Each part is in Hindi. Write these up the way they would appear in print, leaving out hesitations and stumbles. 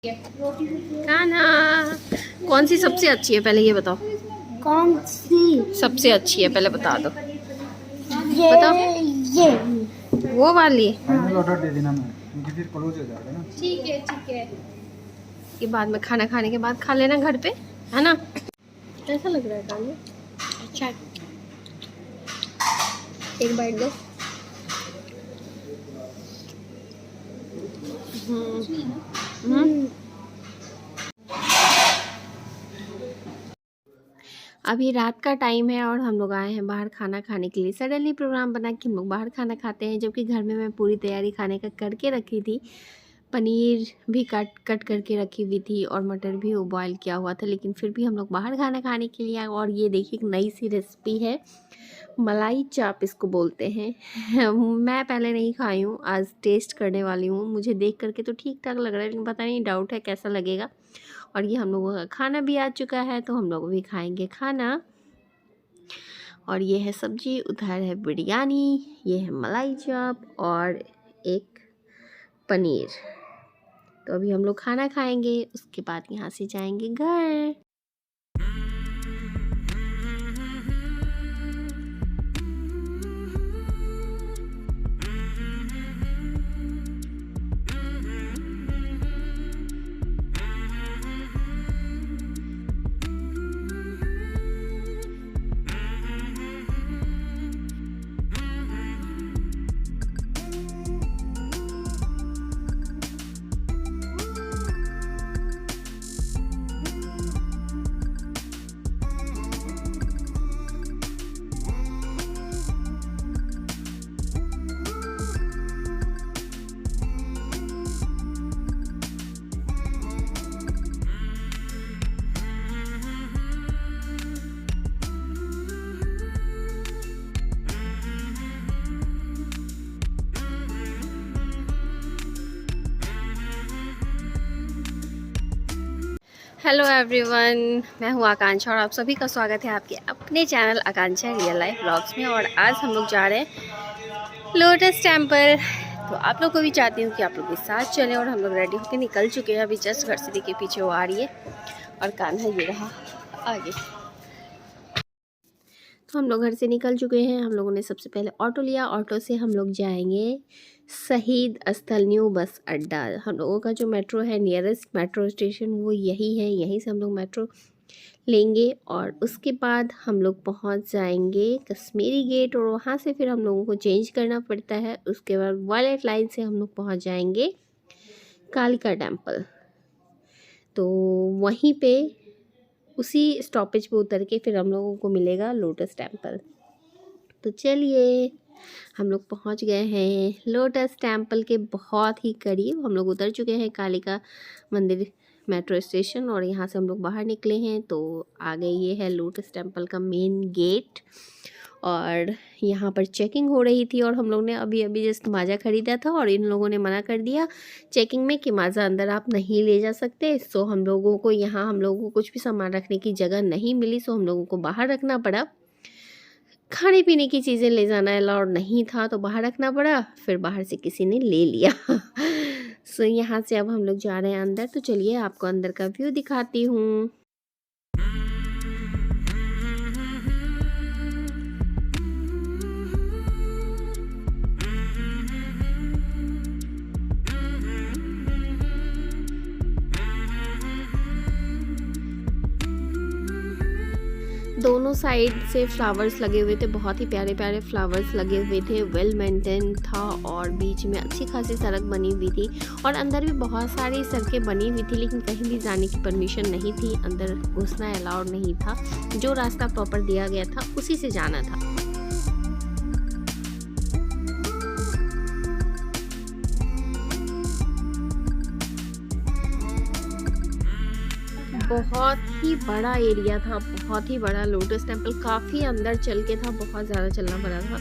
खाना कौन सी सबसे अच्छी है पहले ये बताओ। कौन सी सबसे अच्छी है पहले बता दो। ये बताओ। ये वो वाली। फाइनल ऑर्डर दे देना मैं, क्योंकि फिर क्लोज हो जाएगा ना। ठीक है ठीक है। ये बाद में खाना खाने के बाद खा लेना घर पे, है ना। कैसा लग रहा है खाने? अच्छा एक बाइट दो। अभी रात का टाइम है और हम लोग आए हैं बाहर खाना खाने के लिए। सडनली प्रोग्राम बना कि हम लोग बाहर खाना खाते हैं, जबकि घर में मैं पूरी तैयारी खाने का करके रखी थी। पनीर भी कट करके रखी हुई थी और मटर भी बॉयल किया हुआ था, लेकिन फिर भी हम लोग बाहर खाना खाने के लिए आए। और ये देखिए एक नई सी रेसिपी है, मलाई चाप इसको बोलते हैं। मैं पहले नहीं खाई हूँ, आज टेस्ट करने वाली हूँ। मुझे देख करके तो ठीक ठाक लग रहा है, लेकिन पता नहीं, डाउट है कैसा लगेगा। और ये हम लोगों का खाना भी आ चुका है, तो हम लोग भी खाएंगे खाना। और ये है सब्जी, उधर है बिरयानी, ये है मलाई चाप और एक पनीर। तो अभी हम लोग खाना खाएंगे, उसके बाद यहाँ से जाएंगे घर। हेलो एवरीवन, मैं हूँ आकांक्षा और आप सभी का स्वागत है आपके अपने चैनल आकांक्षा रियल लाइफ व्लॉग्स में। और आज हम लोग जा रहे हैं लोटस टेम्पल। तो आप लोग को भी चाहती हूँ कि आप लोग के साथ चलें। और हम लोग रेडी होकर निकल चुके हैं, अभी जस्ट घर से देखिए पीछे वो आ रही है और कान्हा ये रहा आगे। तो हम लोग घर से निकल चुके हैं। हम लोगों ने सबसे पहले ऑटो लिया, ऑटो से हम लोग जाएंगे शहीद स्थल न्यू बस अड्डा। हम लोगों का जो मेट्रो है, नियरेस्ट मेट्रो स्टेशन वो यही है, यहीं से हम लोग मेट्रो लेंगे। और उसके बाद हम लोग पहुंच जाएंगे कश्मीरी गेट, और वहां से फिर हम लोगों को चेंज करना पड़ता है। उसके बाद वायलेट लाइन से हम लोग पहुंच जाएंगे कालिका टेम्पल। तो वहीं पे उसी स्टॉपेज पे उतर के फिर हम लोगों को मिलेगा लोटस टेम्पल। तो चलिए, हम लोग पहुंच गए हैं लोटस टेम्पल के बहुत ही करीब। हम लोग उतर चुके हैं कालिका मंदिर मेट्रो स्टेशन और यहाँ से हम लोग बाहर निकले हैं। तो आगे ये है लोटस टेम्पल का मेन गेट और यहाँ पर चेकिंग हो रही थी। और हम लोग ने अभी अभी जस्ट माज़ा ख़रीदा था और इन लोगों ने मना कर दिया चेकिंग में कि माज़ा अंदर आप नहीं ले जा सकते। सो हम लोगों को यहाँ हम लोगों को कुछ भी सामान रखने की जगह नहीं मिली, सो हम लोगों को बाहर रखना पड़ा। खाने पीने की चीज़ें ले जाना अलाउड नहीं था, तो बाहर रखना पड़ा। फिर बाहर से किसी ने ले लिया। सो यहाँ से अब हम लोग जा रहे हैं अंदर। तो चलिए आपको अंदर का व्यू दिखाती हूँ। दोनों साइड से फ्लावर्स लगे हुए थे, बहुत ही प्यारे प्यारे फ्लावर्स लगे हुए थे। वेल मेंटेन था और बीच में अच्छी खासी सड़क बनी हुई थी। और अंदर भी बहुत सारी सड़कें बनी हुई थी, लेकिन कहीं भी जाने की परमिशन नहीं थी, अंदर घुसना अलाउड नहीं था। जो रास्ता प्रॉपर दिया गया था उसी से जाना था। बहुत ही बड़ा एरिया था, बहुत ही बड़ा। लोटस टेम्पल काफ़ी अंदर चल के था, बहुत ज़्यादा चलना पड़ा था,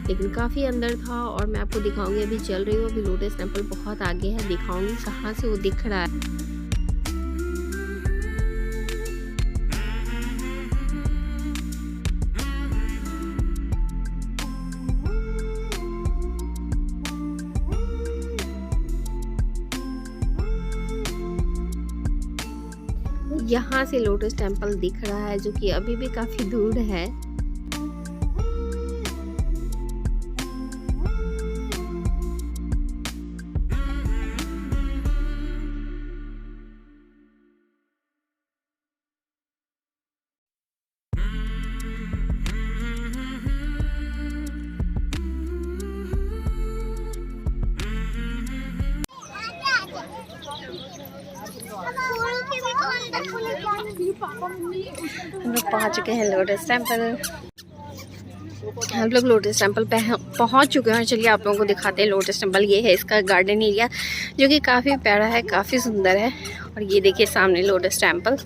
लेकिन काफ़ी अंदर था। और मैं आपको दिखाऊंगी, अभी चल रही हूँ। अभी लोटस टेम्पल बहुत आगे है, दिखाऊंगी कहाँ से वो दिख रहा है। यहाँ से लोटस टेम्पल दिख रहा है, जो कि अभी भी काफ़ी दूर है। हम लोग पहुँच चुके हैं लोटस टेम्पल। हम लोग लोटस टेम्पल पे पहुँच चुके हैं। चलिए आप लोगों को दिखाते हैं लोटस टेम्पल। ये है इसका गार्डन एरिया, जो कि काफ़ी प्यारा है, काफ़ी सुंदर है। और ये देखिए सामने लोटस टेम्पल।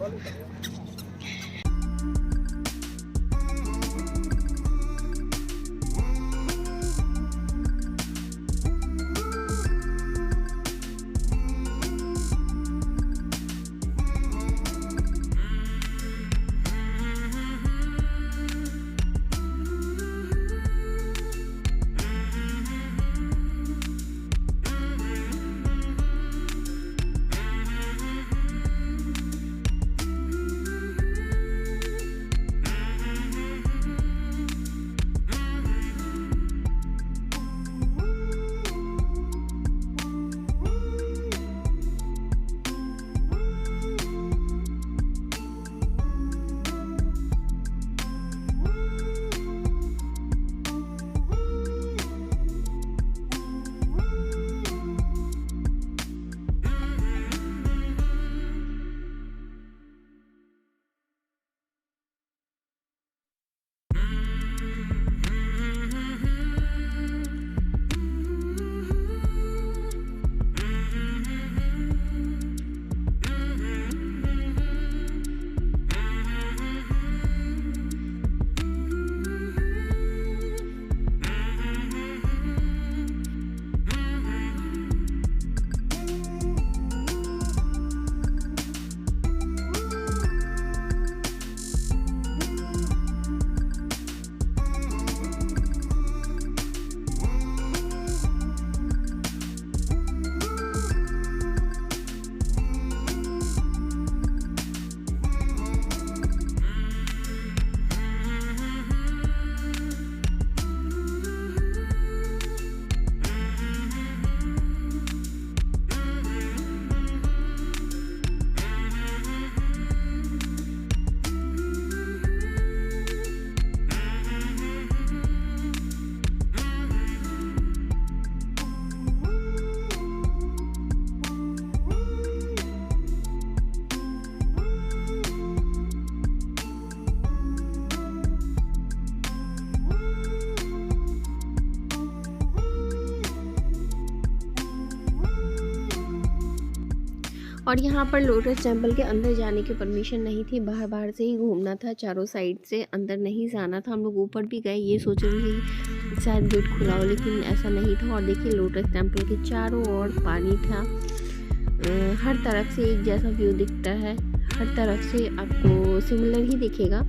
और यहाँ पर लोटस टेम्पल के अंदर जाने की परमिशन नहीं थी, बाहर बाहर से ही घूमना था, चारों साइड से, अंदर नहीं जाना था। हम लोग ऊपर भी गए, ये सोच रहे थे शायद गेट खुला हो, लेकिन ऐसा नहीं था। और देखिए लोटस टेम्पल के चारों ओर पानी था, हर तरफ से एक जैसा व्यू दिखता है, हर तरफ से आपको सिमिलर ही दिखेगा।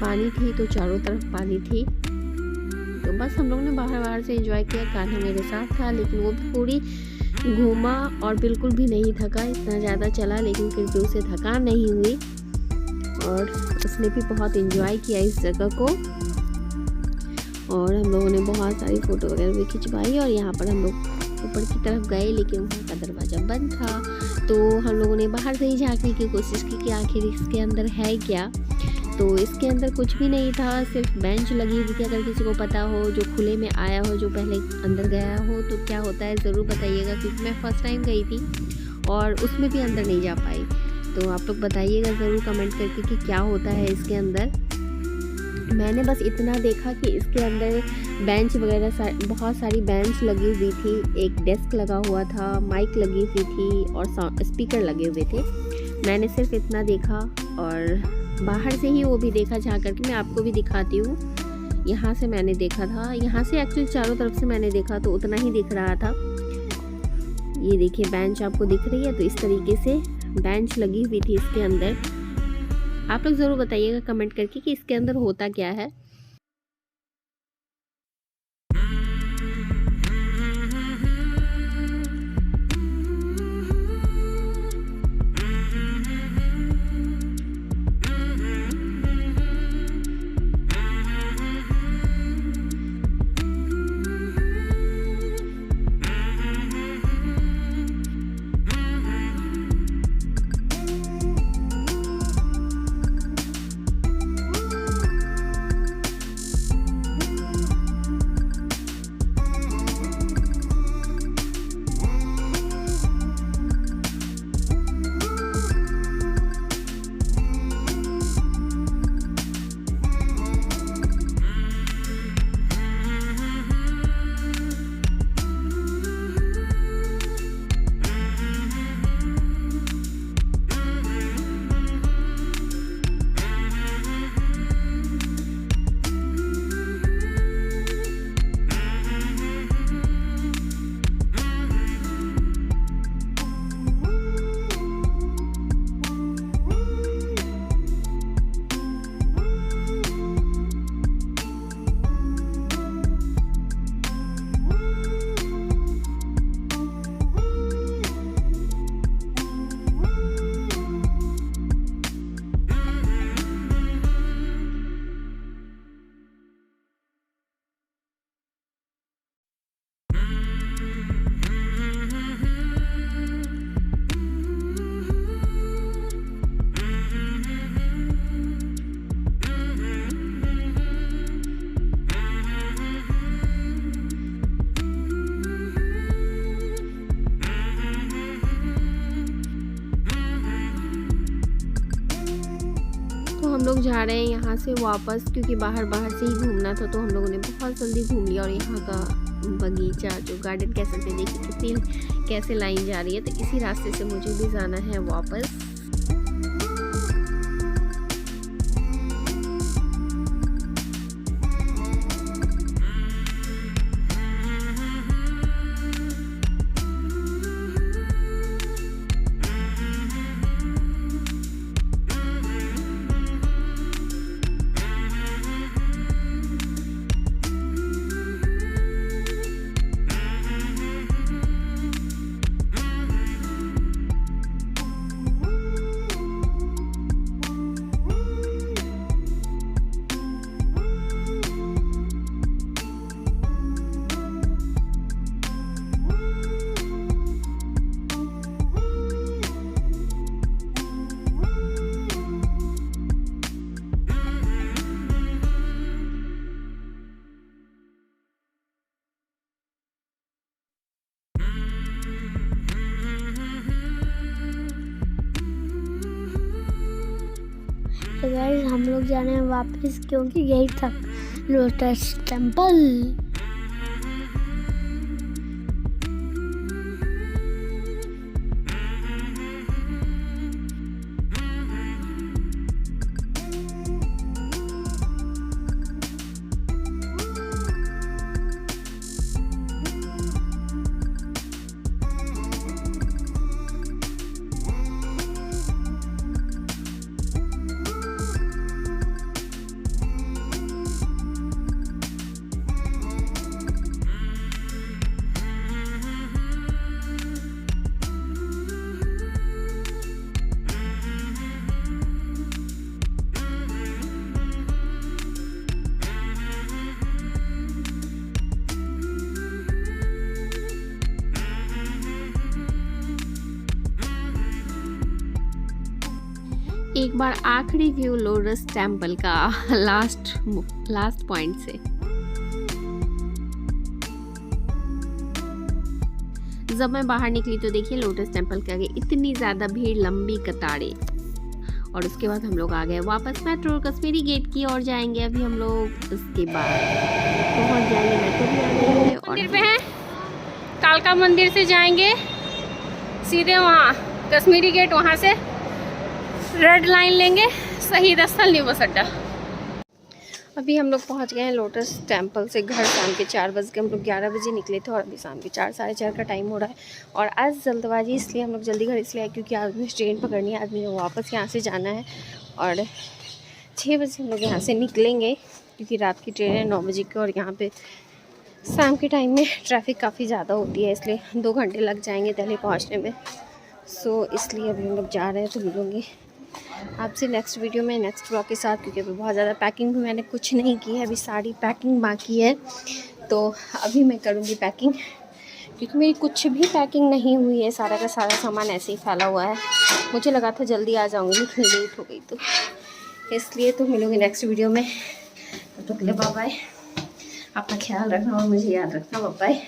पानी थी तो चारों तरफ पानी थी। तो बस हम लोग ने बाहर बाहर से एंजॉय किया। कान्हा मेरे साथ था, लेकिन वो भी पूरी घूमा और बिल्कुल भी नहीं थका, इतना ज़्यादा चला लेकिन फिर भी उसे थकान नहीं हुई। और उसने भी बहुत एंजॉय किया इस जगह को। और हम लोगों ने बहुत सारी फ़ोटो वगैरह भी खिंचवाई। और यहाँ पर हम लोग ऊपर की तरफ गए, लेकिन वहाँ का दरवाज़ा बंद था। तो हम लोगों ने बाहर से ही झांकने की कोशिश की कि आखिर इसके अंदर है क्या। तो इसके अंदर कुछ भी नहीं था, सिर्फ बेंच लगी हुई थी। अगर किसी को पता हो, जो खुले में आया हो, जो पहले अंदर गया हो, तो क्या होता है ज़रूर बताइएगा, क्योंकि मैं फ़र्स्ट टाइम गई थी और उसमें भी अंदर नहीं जा पाई। तो आप लोग बताइएगा ज़रूर कमेंट करके कि क्या होता है इसके अंदर। मैंने बस इतना देखा कि इसके अंदर बेंच वगैरह बहुत सारी बेंच लगी हुई थी, एक डेस्क लगा हुआ था, माइक लगी हुई थी और स्पीकर लगे हुए थे। मैंने सिर्फ इतना देखा और बाहर से ही वो भी देखा जा करके। मैं आपको भी दिखाती हूँ। यहाँ से मैंने देखा था, यहाँ से एक्चुअली चारों तरफ से मैंने देखा तो उतना ही दिख रहा था। ये देखिए बेंच आपको दिख रही है, तो इस तरीके से बेंच लगी हुई थी इसके अंदर। आप लोग ज़रूर बताइएगा कमेंट करके कि इसके अंदर होता क्या है। हम लोग जा रहे हैं यहाँ से वापस, क्योंकि बाहर से ही घूमना था, तो हम लोगों ने बहुत जल्दी घूम लिया। और यहाँ का बगीचा जो गार्डन कह सकते हैं, देखिए कितनी कैसे लाइन जा रही है। तो इसी रास्ते से मुझे भी जाना है वापस। तो गाइस हम लोग जा रहे हैं वापस, क्योंकि यही था लोटस टेम्पल। एक बार आखिरी व्यू लोटस टेम्पल का लास्ट पॉइंट से। जब मैं बाहर निकली तो देखिए लोटस टेम्पल के आगे इतनी ज़्यादा भीड़, लंबी कतारें। और उसके बाद हम लोग आ गए वापस मेट्रो कश्मीरी गेट की ओर जाएंगे। अभी हम लोग उसके बाद पहुंच जाएंगे, मेट्रो भी आ गई है। मंदिर पे हैं, कालका मंदिर से जाएंगे सीधे वहाँ कश्मीरी गेट, वहाँ से रेड लाइन लेंगे शहीद स्थल न्यू बस अड्डा। अभी हम लोग पहुंच गए हैं लोटस टेम्पल से घर। शाम के 4 बज के, हम लोग 11 बजे निकले थे और अभी शाम के 4 साढ़े 4 का टाइम हो रहा है। और आज जल्दबाजी इसलिए, हम लोग जल्दी घर इसलिए आए क्योंकि आज मुझे ट्रेन पकड़नी है, आज मुझे वापस यहाँ से जाना है। और 6 बजे हम लोग यहाँ से निकलेंगे क्योंकि रात की ट्रेन है 9 बजे की। और यहाँ पर शाम के टाइम में ट्रैफिक काफ़ी ज़्यादा होती है, इसलिए 2 घंटे लग जाएंगे दिल्ली पहुँचने में। सो इसलिए अभी हम लोग जा रहे हैं। तो मिलूँगी आपसे नेक्स्ट वीडियो में, नेक्स्ट ब्लॉग के साथ, क्योंकि अभी बहुत ज़्यादा पैकिंग भी मैंने कुछ नहीं की है, अभी सारी पैकिंग बाकी है। तो अभी मैं करूँगी पैकिंग, क्योंकि मेरी कुछ भी पैकिंग नहीं हुई है, सारा का सारा सामान ऐसे ही फैला हुआ है। मुझे लगा था जल्दी आ जाऊँगी लेकिन लेट हो गई, तो इसलिए। तो मिलूँगी नेक्स्ट वीडियो में, तब तक के लिए बाय बाय। अपना ख्याल रखना और मुझे याद रखना, बाय बाय।